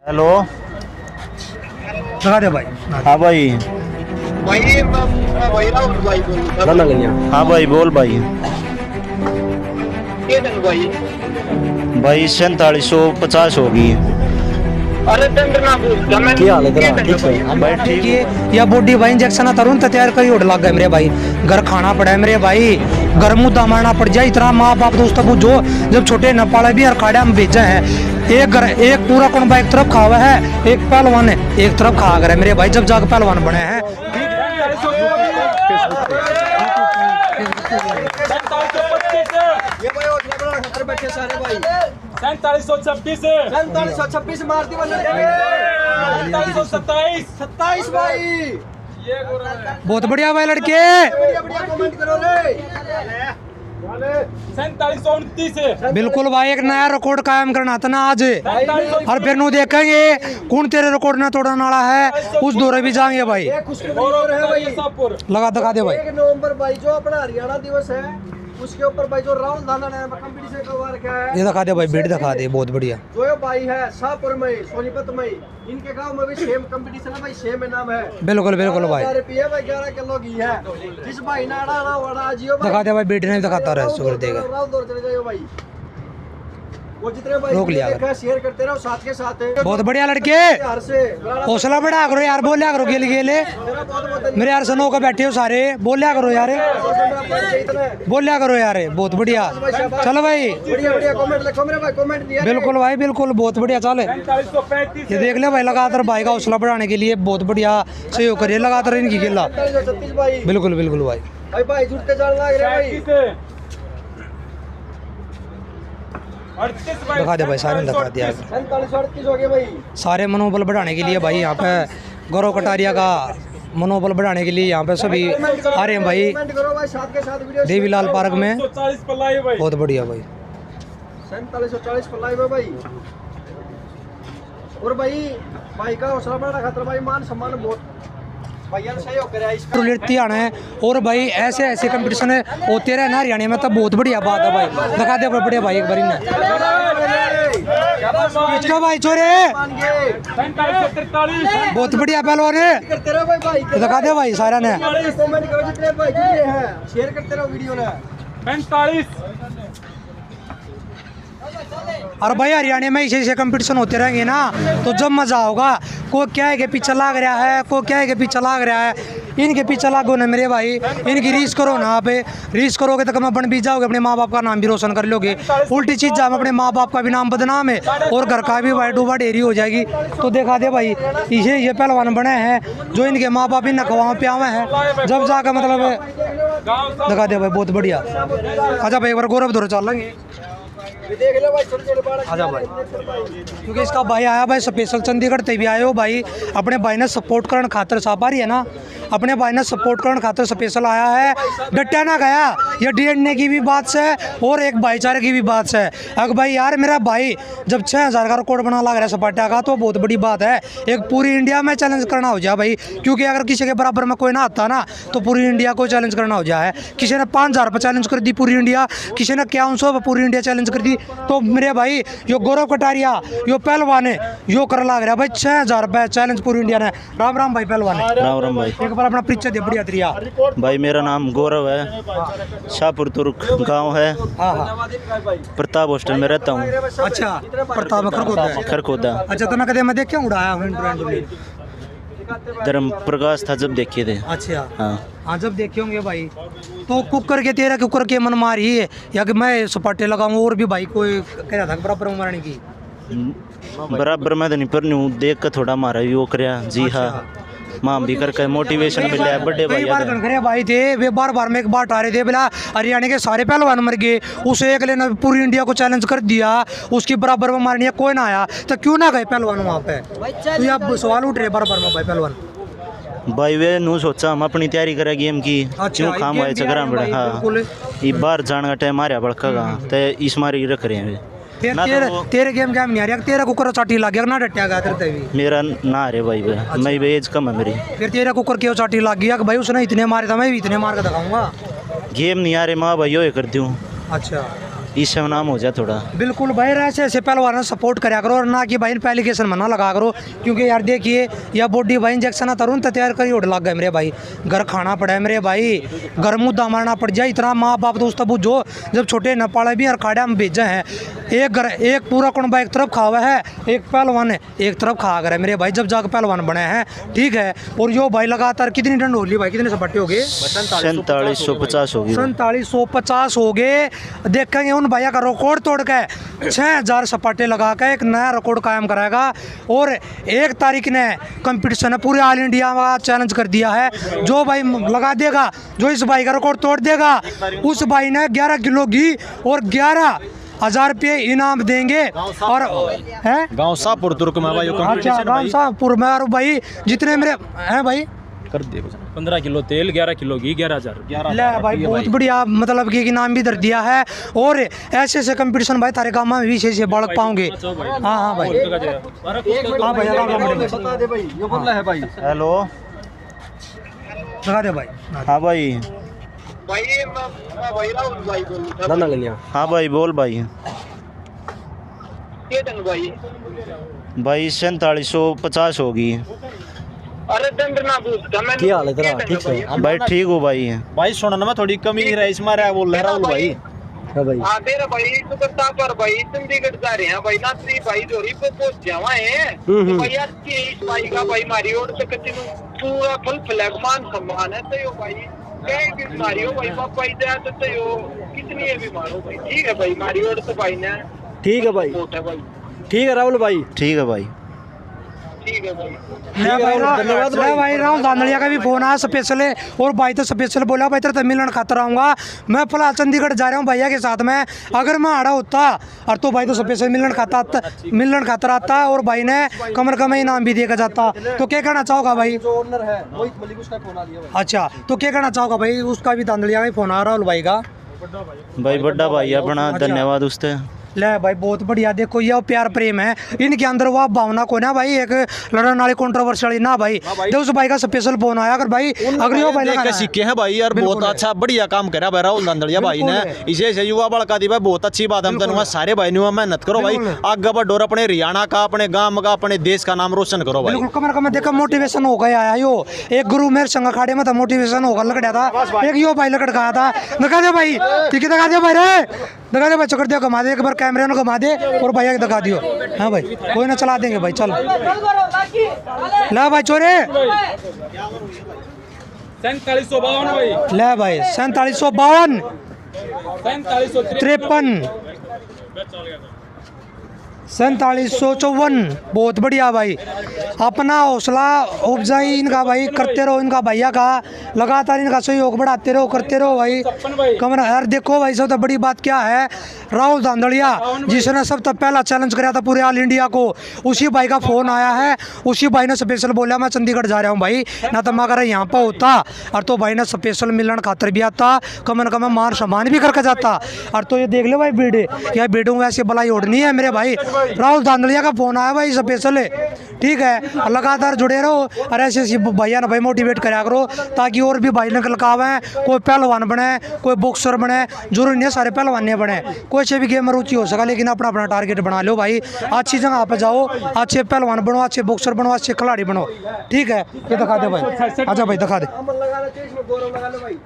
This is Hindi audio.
हेलो। लगा दे भाई। हाँ भाई। हाँ भाई बोल भाई। भाई 4750 होगी। क्या हाल है तेरा? ठीक है भाई ठीक है। या बॉडी भाई इंजेक्शन तरुण तो तैयार करी उड़ लग गए मेरे भाई। घर खाना पड़ा है मेरे भाई, घर मुद्दा मारना पड़ जाए। इतना माँ बाप दोस्त जो जब छोटे न पाले भी अखाड़ा में भेजा है। एक घर एक पूरा कुनबा एक तरफ खा हुआ है, एक पहलवान एक तरफ खा कर है मेरे भाई। जब जाकर पहलवान बने हैं। 4726 मारती 4727 भाई। बहुत बढ़िया भाई लड़के। कमेंट करो रे। 4729 बिल्कुल भाई, एक नया रिकॉर्ड कायम करना था ना आज। और फिर नु देखेंगे कौन तेरे रिकॉर्ड ना तोड़ने वाला है, उस दौरे भी जाएंगे भाई। लगा दिखा दे भाई। 1 नवंबर भाई जो अपना हरियाणा दिवस है उसके ऊपर भाई जो राहुल दादा ने कंपटीशन करवा रखा है। ये दिखा दे भाई, बीट दिखा दे। बहुत बढ़िया। जो ये भाई है शाहपुर में, सोनीपत में, इनके गांव में भी सेम कंपटीशन है भाई, सेम इनाम है। बिल्कुल बिल्कुल भाई। 11 रुपये भाई, 11 किलो घी है। जिस भाई ने अड़ा वड़ा जियो भाई दिखा दे भाई, बीट नहीं दिखाता रहे शुक्र देगा। राहुल दौर चले जाइयो भाई। वो जितने भाई रोक लिया देखा शेयर करते रहो साथ के साथ। बहुत बढ़िया लड़के। यार से हौसला बढ़ा करो यार, बोलिया करो गेले गेले। मेरे यार सनो का बैठे हो सारे, बोलिया करो यार, बोलिया करो यार। बहुत बढ़िया। चलो भाई, बढ़िया बढ़िया कमेंट लिखो मेरे भाई, कमेंट दिया। बिल्कुल भाई बिल्कुल, बहुत बढ़िया। चल ये देख ले भाई, लगातार भाई का हौसला बढ़ाने के लिए बहुत बढ़िया सहयोग करिए लगातार इनकी खेला। 36 भाई। बिल्कुल बिल्कुल भाई। भाई जुटते जान लग रहे भाई। दिखा दे भाई, सारे दिखा दिया। 4738 हो गए भाई। सारे मनोबल बढ़ाने के लिए भाई यहाँ पे गौरव कटारिया का मनोबल बढ़ाने के लिए यहाँ पे सभी आ रहे हैं भाई कमेंट करो भाई साथ के साथ वीडियो। देवीलाल पार्क में। बहुत बढ़िया भाई। 4740 पर लाइव है भाई। और भाई का हौसला बढ़ाना खातर भाई मान सम्मान बहुत भैया ने सहयोग करा इसका। लेती आना है। और भाई ऐसे ऐसे कंपटीशन होते रहे ना हरियाणा में, तब बहुत बढ़िया बात है भाई। दिखा दे बढ़िया भाई एक बारी ने। इसका भाई छोरे बहुत बढ़िया पहलवान है। करते रहो भाई भाई। दिखा दे भाई सारा ने। कमेंट करो जितने भाई जुड़े हैं, शेयर करते रहो वीडियो ने। 45 और भाई हरियाणा में ऐसे ऐसे कंपटीशन होते रहेंगे ना, तो जब मजा होगा। कोई क्या है कि पीछे लाग रहा है, कोई क्या है कि पीछे लाग रहा है। इनके पीछे लागो ना मेरे भाई, इनकी रीस करो ना। आप रीस करोगे तो कम बन भी जाओगे, अपने माँ बाप का नाम भी रोशन कर लोगे। उल्टी चीज जाम अपने माँ बाप का भी नाम बदनाम है और घर का भी भाई डूबा डेरी हो जाएगी। तो देखा दे भाई, ये पहलवान बने हैं जो इनके माँ बाप ही नखवाओं पे आवे हैं, जब जाकर मतलब दिखा दे भाई। बहुत बढ़िया। अच्छा भाई एक बार गौरव दौर चल लेंगे। देख लो भाई छोटे छोटे बालक। आजा भाई, क्योंकि इसका भाई आया भाई स्पेशल चंडीगढ़ ते भी आए हो भाई। अपने भाई ने सपोर्ट करने खातर सापारी है ना, अपने भाई ने सपोर्ट करने खातर स्पेशल आया है। डटा ना गया, ये डीएनए की भी बात है और एक भाईचारे की भी बात है। अगर भाई यार मेरा भाई जब 6000 का रिकॉर्ड बना लग रहा है सपाटा का, तो बहुत बड़ी बात है। एक पूरी इंडिया में चैलेंज करना हो जाए भाई, क्योंकि अगर किसी के बराबर में कोई ना आता ना, तो पूरी इंडिया को चैलेंज करना हो जाए। किसी ने 5000 पर चैलेंज कर दी पूरी इंडिया, किसी ने 5100 पर पूरी इंडिया चैलेंज कर दी। तो मेरे भाई यो गौरव कटारिया यो पहलवान है, यो कर लग रहा भाई 6000 रुपये चैलेंज पूरी इंडिया ने। राम राम भाई पहलवान। राम राम भाई। एक बार अपना परिचय दे बढ़िया तरिया। भाई मेरा नाम गौरव है, शाहपुर तुर्क गांव है, हाँ हाँ। प्रताप हॉस्टल में रहता हूँ। अच्छा प्रताप खरगोदा। खरखोदा। अच्छा तो मैं कदे मैं देख उड़ाया हूँ धर्म प्रकाश था जब देखे थे। अच्छा हाँ हाँ, जब देखे होंगे भाई। तो कुकर के तेरा कुकर के मन मारी है या कि मैं सपाटे लगाऊं, और भी भाई कोई कह रहा था बराबर मारने की। बराबर मैं तो नहीं पर न्यू देख कर थोड़ा मारा यो करया। जी हाँ, मां भी करके मोटिवेशन मिला है। बड़े भाई कई बार घनघरे भाई थे, वे बार बार में एक बार आ रहे थे, बोला हरियाणा के सारे पहलवान मर गए, उसे एक लेना पूरी इंडिया को चैलेंज कर दिया, उसकी बराबर में मारनी है, कोई ना आया तो क्यों ना गए पहलवान वहाँ पे। तो आप सवाल उठ रहे बार बार में भाई पहलवान। भाई वे नू सोचा हम अपनी तैयारी करें गेम की। क्यों खाम आए चक्रा बड़ा। हाँ ये बाहर जाने का टाइम मारा बड़का का, तो इस मारी रख रहे हैं। तेरे गेम क्या नहीं आ रहा, तेरा कुकर चाटी लग गया ना डटिया गया तेरे भी। मेरा ना रे भाई मैं एज कम है मेरी। फिर तेरा कुकर क्यों चाटी लग गया कि भाई उसने इतने मारे था मैं भी इतने मार कर दिखाऊंगा। गेम नहीं आ रहे माँ भाई यो कर दूँ। अच्छा इससे नाम हो जाए थोड़ा। बिल्कुल भाई, ऐसे ऐसे पहलवान सपोर्ट करया करो और ना कि भाई एप्लीकेशन मना लगा करो, क्योंकि यार देखिए या बॉडी भाई इंजेक्शन तरुण तो तैयार करी उड़ लग गए मेरे भाई, घर खाना पड़ा है मेरे भाई, घर मुद्दा मारना पड़ जाए, इतना माँ बाप दोस्त बुझो जब छोटे न पाले भी और खाड़ा में भेजे हैं, एक पूरा कुंबा एक तरफ खावा है, एक पहलवान एक तरफ खा कर है मेरे भाई, जब जाकर पहलवान बने हैं, ठीक है। और यो भाई लगातार कितनी डंड हो ली भाई, कितने सपाटे हो गए? 4750 होगी। 4750 हो गए। देखेंगे उन भैया का रिकॉर्ड तोड़ के 6000 सपाटे लगा के एक नया रिकॉर्ड कायम कराएगा। और 1 तारीख ने कंपटीशन है, पूरे ऑल इंडिया का चैलेंज कर दिया है, जो भाई लगा देगा, जो इस भाई का रिकॉर्ड तोड़ देगा, उस भाई ने 11 किलो घी और 11,000 रुपये इनाम देंगे। और है गांव शाहपुर तुर्क में भाई अच्छा, गाँव शाहपुर में। और भाई जितने मेरे हैं भाई कर दे 15 किलो तेल, 11 किलो घी, 11,000 ले भाई, बहुत बढ़िया, मतलब कि नाम भी दर दिया है। और ऐसे ऐसे कंपटीशन भाई तारे गाँव में भी से बढ़ पाओगे। हाँ हाँ भाई, हाँ भाई बता दे भाई, ये बोल रहा है भाई। हेलो, लगा दे भाई। हाँ भाई, हाँ भाई बोल भाई। भाई 4750 होगी। क्या हाल है तेरा? ठीक है भाई, ठीक हो भाई। भाई सुन ना, मैं थोड़ी कमी है इसमें रहा बोल रहा हूँ भाई। हाँ भाई, हाँ मेरा भाई तो करता पर भाई चंडीगढ़ जा रहे हैं भाई ना, त्री भाई जोरी पे पहुंच जावा है तो भाई यार के इस भाई का भाई मारी ओर तक पूरा फुल फ्लैग मान सम्मान है, तो यो भाई कहीं भी मारी हो भाई बाप भाई दे तो यो कितनी है भी मारो भाई, ठीक है भाई मारी ओर तो भाई ने ठीक है भाई, भाई ठीक है राहुल भाई, ठीक है भाई। ठीक है भाई। धन्यवाद भाई। राहुल धांधलिया का भी फोन आया स्पेशल है, और भाई तो स्पेशल बोला भाई तेरे मिलन खातर आऊँगा मैं, फिलहाल चंडीगढ़ जा रहा हूँ भैया के साथ में, अगर मैं आड़ा होता और तो भाई तो स्पेशल मिलन खातर आता और भाई ने कमर का इनाम भी देकर जाता। तो क्या कहना चाहोगा भाई? जो ओनर है मोहित मलिक, उसका फोन आ दिया भाई। अच्छा, तो क्या कहना चाहोगा भाई? उसका भी धांधलिया का ही फोन आ रहा राहुल भाई का। भाई बड़ा भाई अपना, धन्यवाद उससे। ले भाई, बहुत बढ़िया। देखो ये प्यार प्रेम है इनके अंदर, वो भावना को ना भाई एक लड़न वाली कंट्रोवर्शियल ना भाई। तो उस भाई का स्पेशल फोन आया, अगर भाई अगर यो भाई देख के सीखे हैं भाई यार, बहुत अच्छा बढ़िया काम करा भाई राहुल धांधलिया भाई ने, इसे से युवा बड़का दी भाई, बहुत अच्छी बात। हम तनुआ सारे भाई ने मेहनत करो भाई, आगे बढ़ो, अपने हरियाणा का, अपने गांव का, अपने देश का नाम रोशन करो भाई। बिल्कुल, कमर देखो मोटिवेशन हो गया आया यो। एक गुरु मेरे संग अखाड़े में था, मोटिवेशन होकर लकड़ा था, एक यो भाई लकड़काया था। दिखा दे भाई, ठीक है दिखा दे भाई रे, दिखा दे भाई, चक्कर दिया घुमा दे एक बार, कैमरे में घुमा दे और भैया के दिखा दियो। हाँ भाई, कोई ना चला देंगे भाई, चल ला भाई चोरे। 4752 भाई, ले भाई 4752 53 4754, बहुत बढ़िया भाई। अपना हौसला उपजाई इनका भाई करते रहो, इनका भैया का लगातार इनका सहयोग बढ़ाते रहो, करते रहो भाई। कमरा यार देखो भाई, सबसे बड़ी बात क्या है, राहुल धांधलिया जिसने सबसे पहला चैलेंज कराया था पूरे ऑल इंडिया को, उसी भाई का फोन आया है, उसी भाई ने स्पेशल बोला मैं चंडीगढ़ जा रहा हूँ भाई, ना तो मैं अगर यहाँ पर होता और तो भाई ने स्पेशल मिलन खातर भी आता, कमन कम मान सम्मान भी करके जाता। और तो ये देख लो भाई बेटे, या बेटों को ऐसी बलाई उड़नी है मेरे भाई। राहुल धांधलिया का फोन आया भाई स्पेशल है, ठीक है। लगातार जुड़े रहो और ऐसे ऐसी भैया ना भाई मोटिवेट करा करो, ताकि और भी भाई निकल कावें, कोई पहलवान बने, कोई बॉक्सर बने, जरूरी नहीं है सारे पहलवान नहीं बने, कोई से भी गेम में रुचि हो सका, लेकिन अपना अपना टारगेट बना लो भाई। अच्छी जगह पे जाओ, अच्छे पहलवान बनो, अच्छे बॉक्सर बनो, अच्छे खिलाड़ी बनो, ठीक है। ये दिखा दे भाई, अच्छा भाई दिखा दे। अमन लगाना चाहिए इसमें, गौरव लगा लो भाई।